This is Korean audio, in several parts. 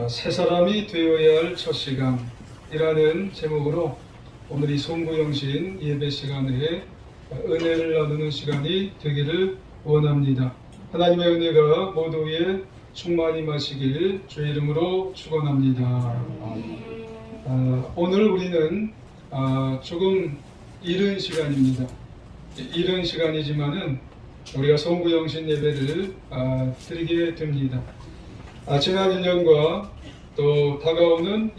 새 사람이 되어야 할 첫 시간이라는 제목으로 오늘 이 송구영신 예배 시간에 은혜를 나누는 시간이 되기를 원합니다. 하나님의 은혜가 모두 위에 충만히 마시길 주의 이름으로 축원합니다. 오늘 우리는 조금 이른 시간입니다. 이른 시간이지만은 우리가 송구영신 예배를 드리게 됩니다. 지난 1년과 또 다가오는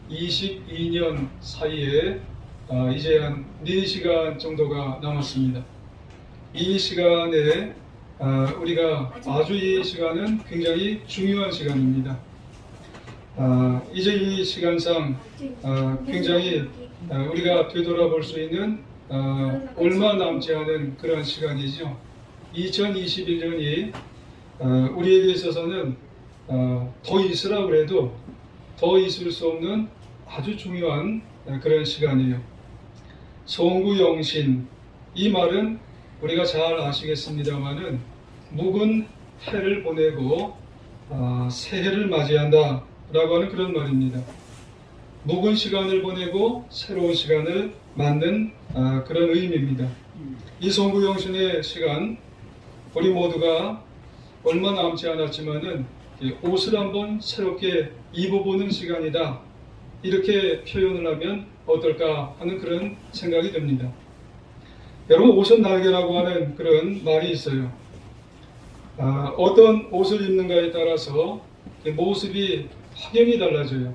2022년 사이에 이제 한 4시간 정도가 남았습니다. 이 시간에 우리가 아주 이 시간은 굉장히 중요한 시간입니다. 이제 이 시간상 굉장히 우리가 되돌아볼 수 있는 얼마 남지 않은 그런 시간이죠. 2021년이 우리에게 있어서는 더 있으라 그래도 더 있을 수 없는 아주 중요한 그런 시간이에요. 송구영신, 이 말은 우리가 잘 아시겠습니다마는 묵은 해를 보내고 새해를 맞이한다 라고 하는 그런 말입니다. 묵은 시간을 보내고 새로운 시간을 맞는 그런 의미입니다. 이 송구영신의 시간, 우리 모두가 얼마 남지 않았지만은 옷을 한번 새롭게 입어보는 시간이다, 이렇게 표현을 하면 어떨까 하는 그런 생각이 듭니다. 여러분, 옷은 날개라고 하는 그런 말이 있어요. 어떤 옷을 입는가에 따라서 모습이 확연히 달라져요.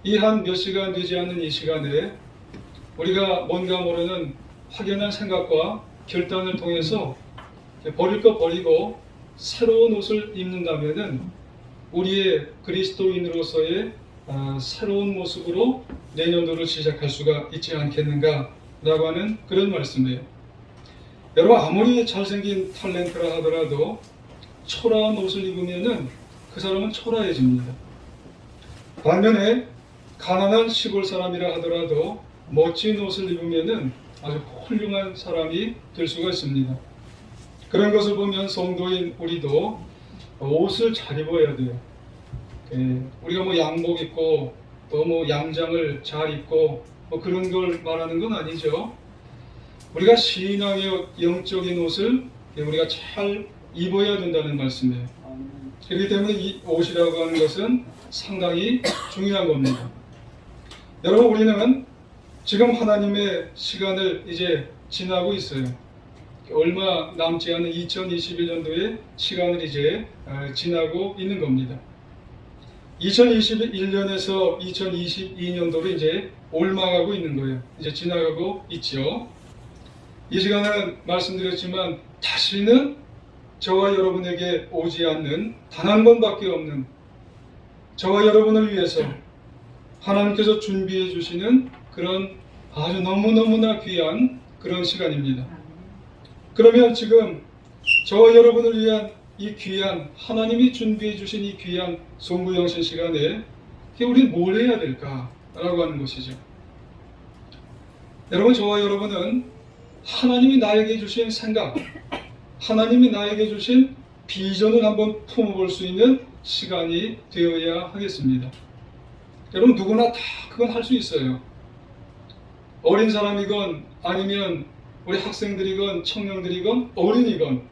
이 한 몇 시간 되지 않는 이 시간에 우리가 뭔가 모르는 확연한 생각과 결단을 통해서 버릴 거 버리고 새로운 옷을 입는다면은 우리의 그리스도인으로서의 새로운 모습으로 내년도를 시작할 수가 있지 않겠는가 라고 하는 그런 말씀이에요. 여러분, 아무리 잘생긴 탤런트라 하더라도 초라한 옷을 입으면은 그 사람은 초라해집니다. 반면에 가난한 시골 사람이라 하더라도 멋진 옷을 입으면은 아주 훌륭한 사람이 될 수가 있습니다. 그런 것을 보면 성도인 우리도 옷을 잘 입어야 돼요. 우리가 뭐 양복 입고 또 뭐 양장을 잘 입고 뭐 그런 걸 말하는 건 아니죠. 우리가 신앙의 영적인 옷을 우리가 잘 입어야 된다는 말씀이에요. 그렇기 때문에 이 옷이라고 하는 것은 상당히 중요한 겁니다. 여러분, 우리는 지금 하나님의 시간을 이제 지나고 있어요. 얼마 남지 않은 2021년도의 시간을 이제 지나고 있는 겁니다. 2021년에서 2022년도로 이제 올라가고 있는 거예요. 이제 지나가고 있죠. 이 시간은 말씀드렸지만 다시는 저와 여러분에게 오지 않는 단 한 번밖에 없는, 저와 여러분을 위해서 하나님께서 준비해 주시는 그런 아주 너무너무나 귀한 그런 시간입니다. 그러면 지금 저와 여러분을 위한 이 귀한, 하나님이 준비해 주신 이 귀한 송구영신 시간에 우리는 뭘 해야 될까라고 하는 것이죠. 여러분, 저와 여러분은 하나님이 나에게 주신 생각, 하나님이 나에게 주신 비전을 한번 품어볼 수 있는 시간이 되어야 하겠습니다. 여러분, 누구나 다 그건 할 수 있어요. 어린 사람이건 아니면 우리 학생들이건 청년들이건 어린이건,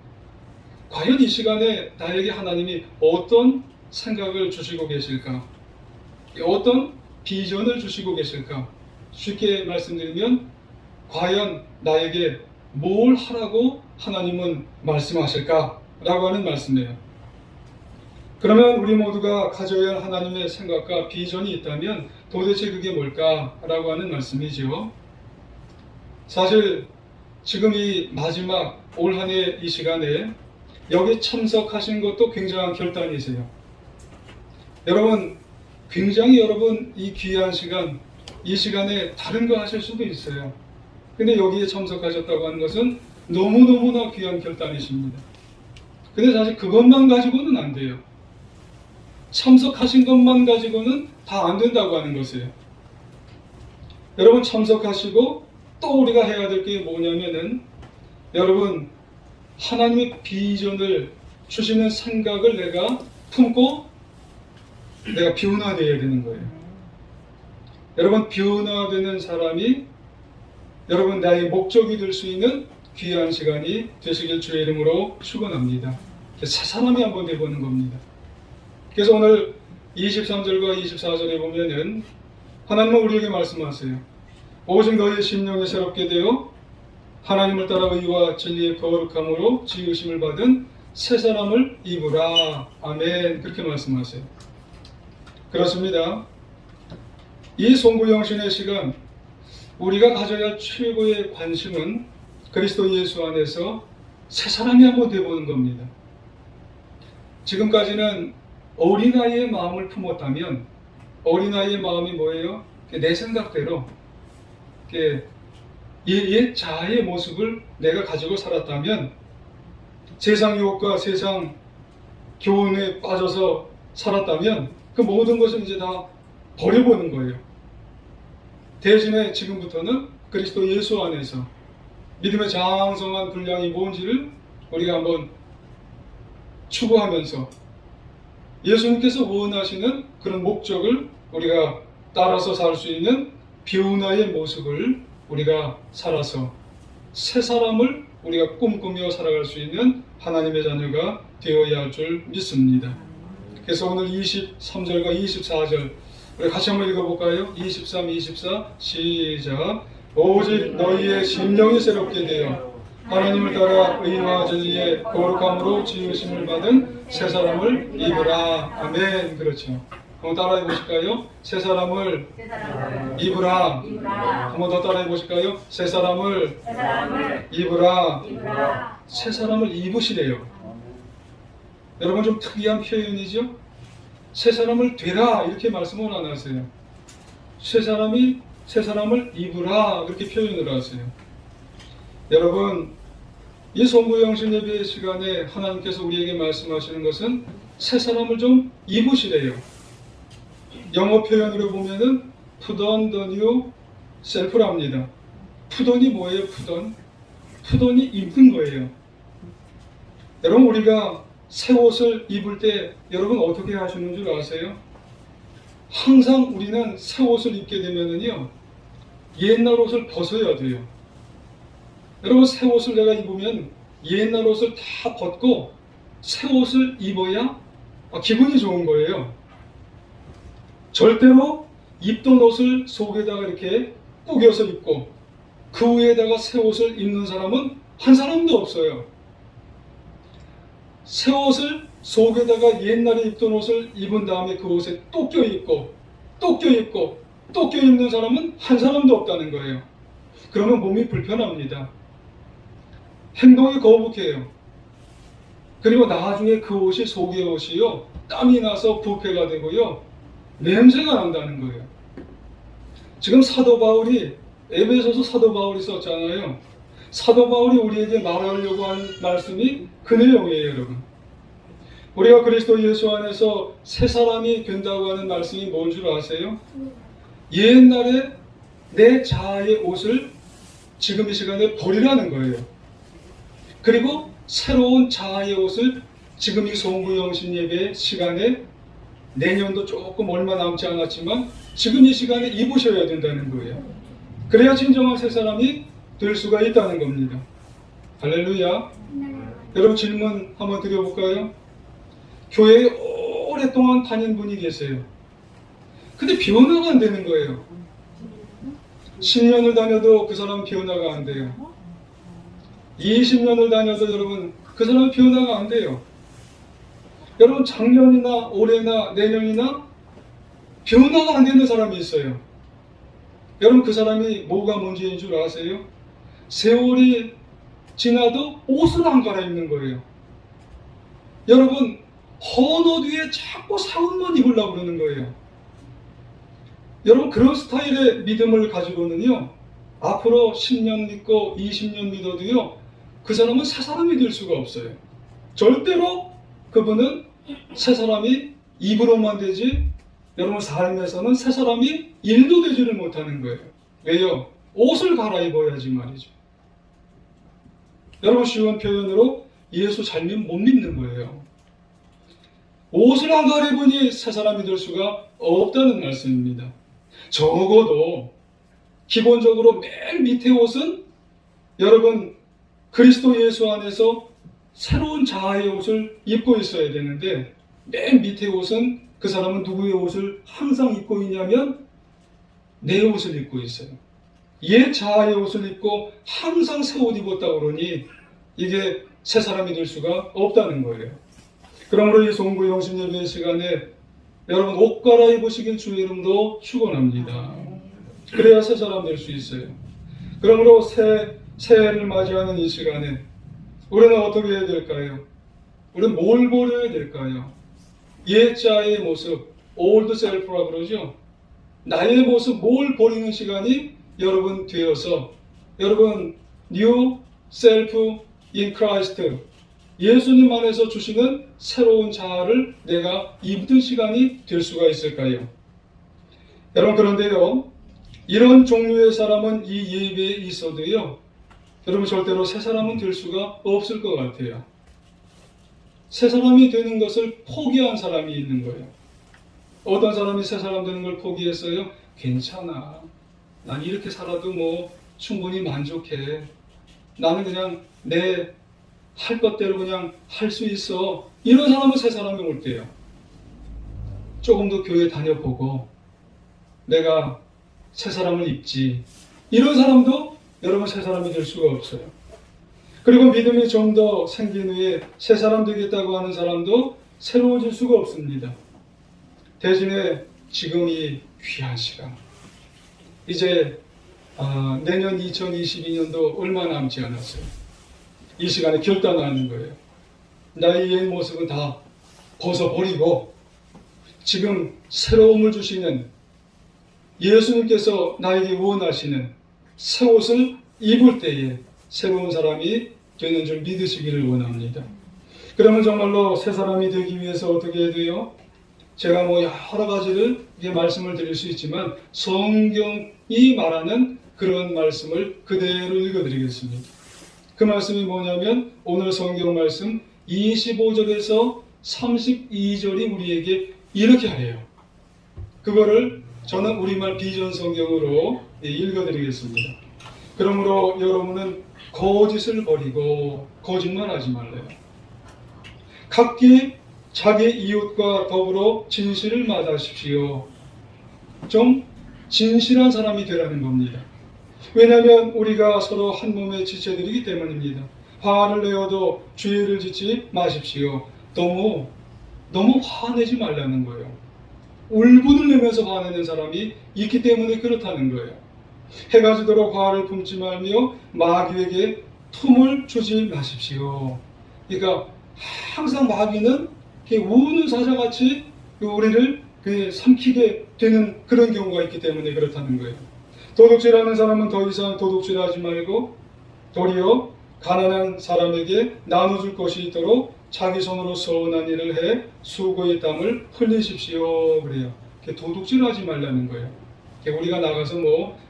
과연 이 시간에 나에게 하나님이 어떤 생각을 주시고 계실까? 어떤 비전을 주시고 계실까? 쉽게 말씀드리면 과연 나에게 뭘 하라고 하나님은 말씀하실까? 라고 하는 말씀이에요. 그러면 우리 모두가 가져야 할 하나님의 생각과 비전이 있다면 도대체 그게 뭘까? 라고 하는 말씀이죠. 사실 지금 이 마지막 올 한 해 이 시간에 여기 참석하신 것도 굉장한 결단이세요. 여러분, 굉장히 여러분 이 귀한 시간, 이 시간에 다른 거 하실 수도 있어요. 근데 여기에 참석하셨다고 하는 것은 너무너무나 귀한 결단이십니다. 근데 사실 그것만 가지고는 안 돼요. 참석하신 것만 가지고는 다 안 된다고 하는 것이에요. 여러분, 참석하시고 또 우리가 해야 될 게 뭐냐면은, 여러분, 하나님의 비전을 주시는 생각을 내가 품고 내가 변화되어야 되는 거예요. 여러분, 변화되는 사람이 여러분 나의 목적이 될 수 있는 귀한 시간이 되시길 주의 이름으로 축원합니다. 새 사람이 한번 되보는 겁니다. 그래서 오늘 23절과 24절에 보면은 하나님은 우리에게 말씀하세요. 오직 너희의 심령이 새롭게 되어 하나님을 따라 의와 진리의 거룩함으로 지으심을 받은 새 사람을 입으라. 아멘. 그렇게 말씀하세요. 그렇습니다. 이 송구영신의 시간, 우리가 가져야 할 최고의 관심은 그리스도 예수 안에서 새 사람이 한번 되보는 겁니다. 지금까지는 어린아이의 마음을 품었다면, 어린아이의 마음이 뭐예요? 내 생각대로 옛 자아의 모습을 내가 가지고 살았다면, 세상 유혹과 세상 교훈에 빠져서 살았다면 그 모든 것을 이제 다 버려보는 거예요. 대신에 지금부터는 그리스도 예수 안에서 믿음의 장성한 분량이 뭔지를 우리가 한번 추구하면서 예수님께서 원하시는 그런 목적을 우리가 따라서 살 수 있는 변화의 모습을 우리가 살아서 새 사람을 우리가 꿈꾸며 살아갈 수 있는 하나님의 자녀가 되어야 할 줄 믿습니다. 그래서 오늘 23절과 24절 우리 같이 한번 읽어볼까요? 23, 24 시작. 오직 너희의 심령이 새롭게 되어 하나님을 따라 의와 진리의 거룩함으로 지으심을 받은 새 사람을 입으라. 아멘. 그렇죠. 한번 따라해 보실까요? 새 사람을 입으라. 한번 더 따라해 보실까요? 새 사람을 입으라. 새 사람을 입으시래요. 여러분, 좀 특이한 표현이죠? 새 사람을 되라 이렇게 말씀을 안 하세요. 새 사람을 입으라 그렇게 표현을 하세요. 여러분, 이 송구영신 예배 시간에 하나님께서 우리에게 말씀하시는 것은 새 사람을 좀 입으시래요. 영어 표현으로 보면은 put on the new self랍니다. put on이 뭐예요? put on? put on이 입는 거예요. 여러분, 우리가 새 옷을 입을 때 여러분 어떻게 하시는 줄 아세요? 항상 우리는 새 옷을 입게 되면은요, 옛날 옷을 벗어야 돼요. 여러분, 새 옷을 내가 입으면 옛날 옷을 다 벗고 새 옷을 입어야 기분이 좋은 거예요. 절대로 입던 옷을 속에다가 이렇게 꾸겨서 입고 그 위에다가 새 옷을 입는 사람은 한 사람도 없어요. 새 옷을 속에다가 옛날에 입던 옷을 입은 다음에 그 옷에 또 껴입고 또 껴입고 또 껴입는 사람은 한 사람도 없다는 거예요. 그러면 몸이 불편합니다. 행동이 거북해요. 그리고 나중에 그 옷이 속의 옷이요, 땀이 나서 부패가 되고요, 냄새가 난다는 거예요. 지금 사도 바울이, 에베소서 사도 바울이 썼잖아요. 사도 바울이 우리에게 말하려고 한 말씀이 그 내용이에요, 여러분. 우리가 그리스도 예수 안에서 새 사람이 된다고 하는 말씀이 뭔 줄 아세요? 옛날에 내 자아의 옷을 지금 이 시간에 버리라는 거예요. 그리고 새로운 자아의 옷을 지금 이 송구영신 예배 시간에, 내년도 조금 얼마 남지 않았지만 지금 이 시간에 입으셔야 된다는 거예요. 그래야 진정한 새 사람이 될 수가 있다는 겁니다. 할렐루야. 여러분, 질문 한번 드려볼까요? 교회에 오랫동안 다닌 분이 계세요. 근데 변화가 안 되는 거예요. 10년을 다녀도 그 사람은 변화가 안 돼요. 20년을 다녀도 여러분 그 사람은 변화가 안 돼요. 여러분, 작년이나 올해나 내년이나 변화가 안 되는 사람이 있어요. 여러분, 그 사람이 뭐가 문제인 줄 아세요? 세월이 지나도 옷을 안 갈아입는 거예요. 여러분, 헌 옷 위에 자꾸 새 옷만 입으려고 그러는 거예요. 여러분, 그런 스타일의 믿음을 가지고는요, 앞으로 10년 믿고 20년 믿어도요, 그 사람은 새 사람이 될 수가 없어요. 절대로 그분은 새 사람이 입으로만 되지, 여러분 삶에서는 새 사람이 일도 되지를 못하는 거예요. 왜요? 옷을 갈아입어야지 말이죠. 여러분, 쉬운 표현으로 예수 잘 못 믿는 거예요. 옷을 안 갈아입으니 새 사람이 될 수가 없다는 말씀입니다. 적어도 기본적으로 맨 밑에 옷은 여러분 그리스도 예수 안에서 새로운 자아의 옷을 입고 있어야 되는데 맨 밑에 옷은 그 사람은 누구의 옷을 항상 입고 있냐면 내 옷을 입고 있어요. 옛 자아의 옷을 입고 항상 새 옷 입었다 그러니 이게 새 사람이 될 수가 없다는 거예요. 그러므로 이 송구 영신 예배 시간에 여러분 옷 갈아입으시길 주의 이름으로 축원합니다. 그래야 새 사람 될 수 있어요. 그러므로 새해를 맞이하는 이 시간에 우리는 어떻게 해야 될까요? 우리는 뭘 버려야 될까요? 옛 자아의 모습, old self라고 그러죠. 나의 모습 뭘 버리는 시간이 여러분 되어서 여러분 new self in Christ 예수님 안에서 주시는 새로운 자아를 내가 입는 시간이 될 수가 있을까요? 여러분 그런데요 이런 종류의 사람은 이 예배에 있어도요 여러분 절대로 새 사람은 될 수가 없을 것 같아요. 새 사람이 되는 것을 포기한 사람이 있는 거예요. 어떤 사람이 새 사람 되는 걸 포기했어요? 괜찮아. 난 이렇게 살아도 뭐 충분히 만족해. 나는 그냥 내 할 것대로 그냥 할 수 있어. 이런 사람은 새 사람이 올 때요. 조금 더 교회 다녀보고 내가 새 사람을 입지. 이런 사람도 여러분 새 사람이 될 수가 없어요. 그리고 믿음이 좀 더 생긴 후에 새 사람 되겠다고 하는 사람도 새로워질 수가 없습니다. 대신에 지금이 귀한 시간. 이제 내년 2022년도 얼마 남지 않았어요. 이 시간에 결단하는 거예요. 나의 옛 모습은 다 벗어버리고 지금 새로움을 주시는 예수님께서 나에게 원하시는 새 옷을 입을 때에 새로운 사람이 되는 줄 믿으시기를 원합니다. 그러면 정말로 새 사람이 되기 위해서 어떻게 해야 돼요? 제가 뭐 여러 가지를 말씀을 드릴 수 있지만 성경이 말하는 그런 말씀을 그대로 읽어드리겠습니다. 그 말씀이 뭐냐면 오늘 성경 말씀 25절에서 32절이 우리에게 이렇게 하래요. 그거를 저는 우리말 비전 성경으로 읽어드리겠습니다. 그러므로 여러분은 거짓을 버리고 거짓말하지 말래요. 각기 자기 이웃과 더불어 진실을 말하십시오. 좀 진실한 사람이 되라는 겁니다. 왜냐하면 우리가 서로 한 몸의 지체들이기 때문입니다. 화를 내어도 주의를 짓지 마십시오. 너무 화내지 말라는 거예요. 울분을 내면서 화내는 사람이 있기 때문에 그렇다는 거예요. 해가 지도록 화를 품지 말며 마귀에게 틈을 주지 마십시오. 그러니까 항상 마귀는 우는 사자같이 우리를 삼키게 되는 그런 경우가 있기 때문에 그렇다는 거예요. 도둑질하는 사람은 더 이상 도둑질하지 말고 도리어 가난한 사람에게 나눠줄 것이 있도록 자기 손으로 서운한 일을 해 수고의 땀을 흘리십시오. 그래요. 도둑질하지 말라는 거예요. 우리가 나가서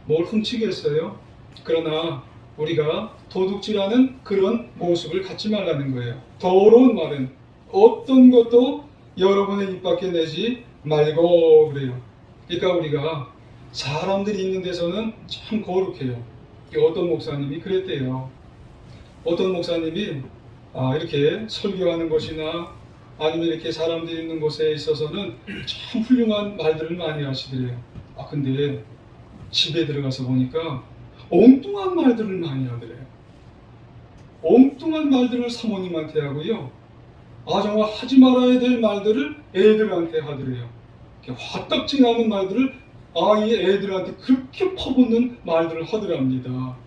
뭘 훔치겠어요? 그러나 우리가 도둑질하는 그런 모습을 갖지 말라는 거예요. 더러운 말은 어떤 것도 여러분의 입 밖에 내지 말고 그래요. 그러니까 우리가 사람들이 있는 데서는 참 거룩해요. 어떤 목사님이 그랬대요. 어떤 목사님이 이렇게 설교하는 것이나 아니면 이렇게 사람들이 있는 곳에 있어서는 참 훌륭한 말들을 많이 하시더래요. 근데 집에 들어가서 보니까 엉뚱한 말들을 많이 하더래요. 엉뚱한 말들을 사모님한테 하고요. 정말 하지 말아야 될 말들을 애들한테 하더래요. 화딱지 나는 말들을 이 애들한테 그렇게 퍼붓는 말들을 하더랍니다.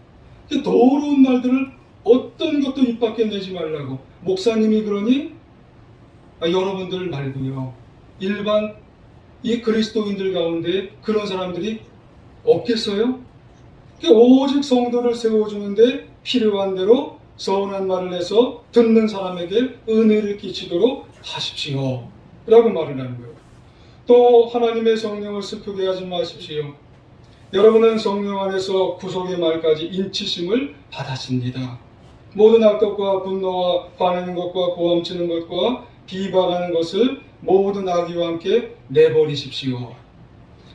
더러운 말들을 어떤 것도 입 밖에 내지 말라고. 목사님이 그러니 여러분들 말고요. 일반 이 그리스도인들 가운데 그런 사람들이 없겠어요? 오직 성도를 세워주는데 필요한 대로 서운한 말을 해서 듣는 사람에게 은혜를 끼치도록 하십시오. 라고 말을 하는 거예요. 또 하나님의 성령을 슬프게 하지 마십시오. 여러분은 성령 안에서 구속의 말까지 인치심을 받았습니다. 모든 악독과 분노와 화내는 것과 고함치는 것과 비방하는 것을 모든 악의와 함께 내버리십시오.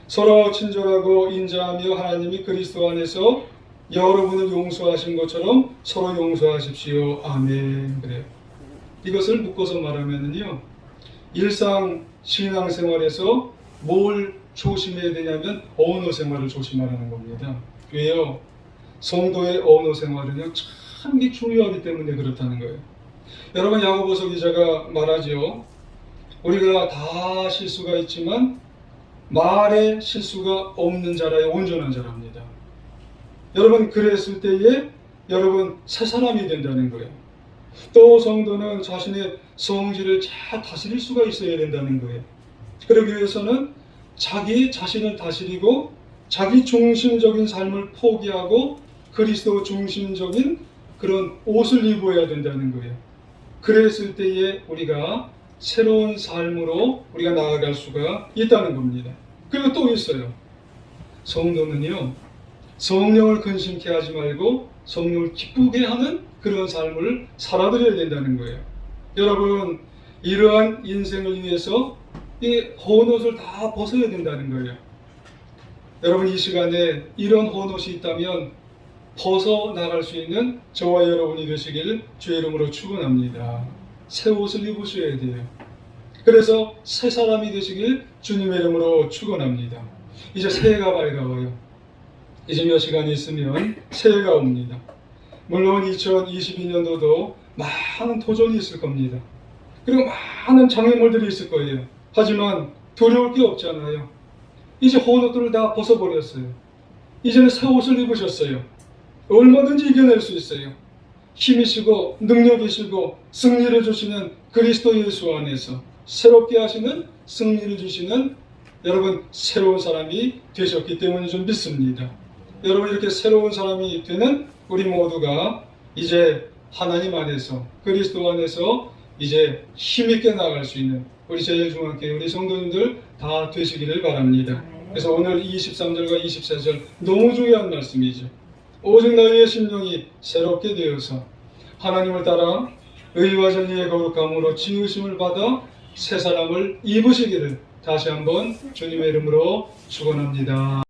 서로 친절하고 인자하며 하나님이 그리스도 안에서 여러분을 용서하신 것처럼 서로 용서하십시오. 아멘. 그래요. 이것을 묶어서 말하면요, 일상 신앙생활에서 뭘 조심해야 되냐면 언어 생활을 조심하라는 겁니다. 왜요? 성도의 언어 생활은요, 참 중요하기 때문에 그렇다는 거예요. 여러분, 야고보서 기자가 말하죠. 우리가 다 실수가 있지만 말에 실수가 없는 자라야 온전한 자랍니다. 여러분, 그랬을 때에 여러분 새 사람이 된다는 거예요. 또 성도는 자신의 성질을 잘 다스릴 수가 있어야 된다는 거예요. 그러기 위해서는 자기 자신을 다스리고 자기 중심적인 삶을 포기하고 그리스도 중심적인 그런 옷을 입어야 된다는 거예요. 그랬을 때에 우리가 새로운 삶으로 우리가 나아갈 수가 있다는 겁니다. 그리고 또 있어요. 성도는요, 성령을 근심케 하지 말고 성령을 기쁘게 하는 그런 삶을 살아드려야 된다는 거예요. 여러분, 이러한 인생을 위해서 이 헌옷을 다 벗어야 된다는 거예요. 여러분, 이 시간에 이런 헌옷이 있다면 벗어나갈 수 있는 저와 여러분이 되시길 주의 이름으로 축원합니다. 새 옷을 입으셔야 돼요. 그래서 새 사람이 되시길 주님의 이름으로 축원합니다. 이제 새해가 밝아와요. 이제 몇 시간이 있으면 새해가 옵니다. 물론 2022년도도 많은 도전이 있을 겁니다. 그리고 많은 장애물들이 있을 거예요. 하지만 두려울 게 없잖아요. 이제 헌옷들을 다 벗어버렸어요. 이제는 새 옷을 입으셨어요. 얼마든지 이겨낼 수 있어요. 힘이시고 능력이시고 승리를 주시는 그리스도 예수 안에서 새롭게 하시는 승리를 주시는 여러분 새로운 사람이 되셨기 때문에 좀 믿습니다. 여러분, 이렇게 새로운 사람이 되는 우리 모두가 이제 하나님 안에서 그리스도 안에서 이제 힘있게 나아갈 수 있는 우리 제일중앙교회 우리 성도님들 다 되시기를 바랍니다. 그래서 오늘 23절과 24절 너무 중요한 말씀이죠. 오직 너희의 심령이 새롭게 되어서 하나님을 따라 의와 정의의 거룩함으로 지으심을 받아 새 사람을 입으시기를 다시 한번 주님의 이름으로 축원합니다.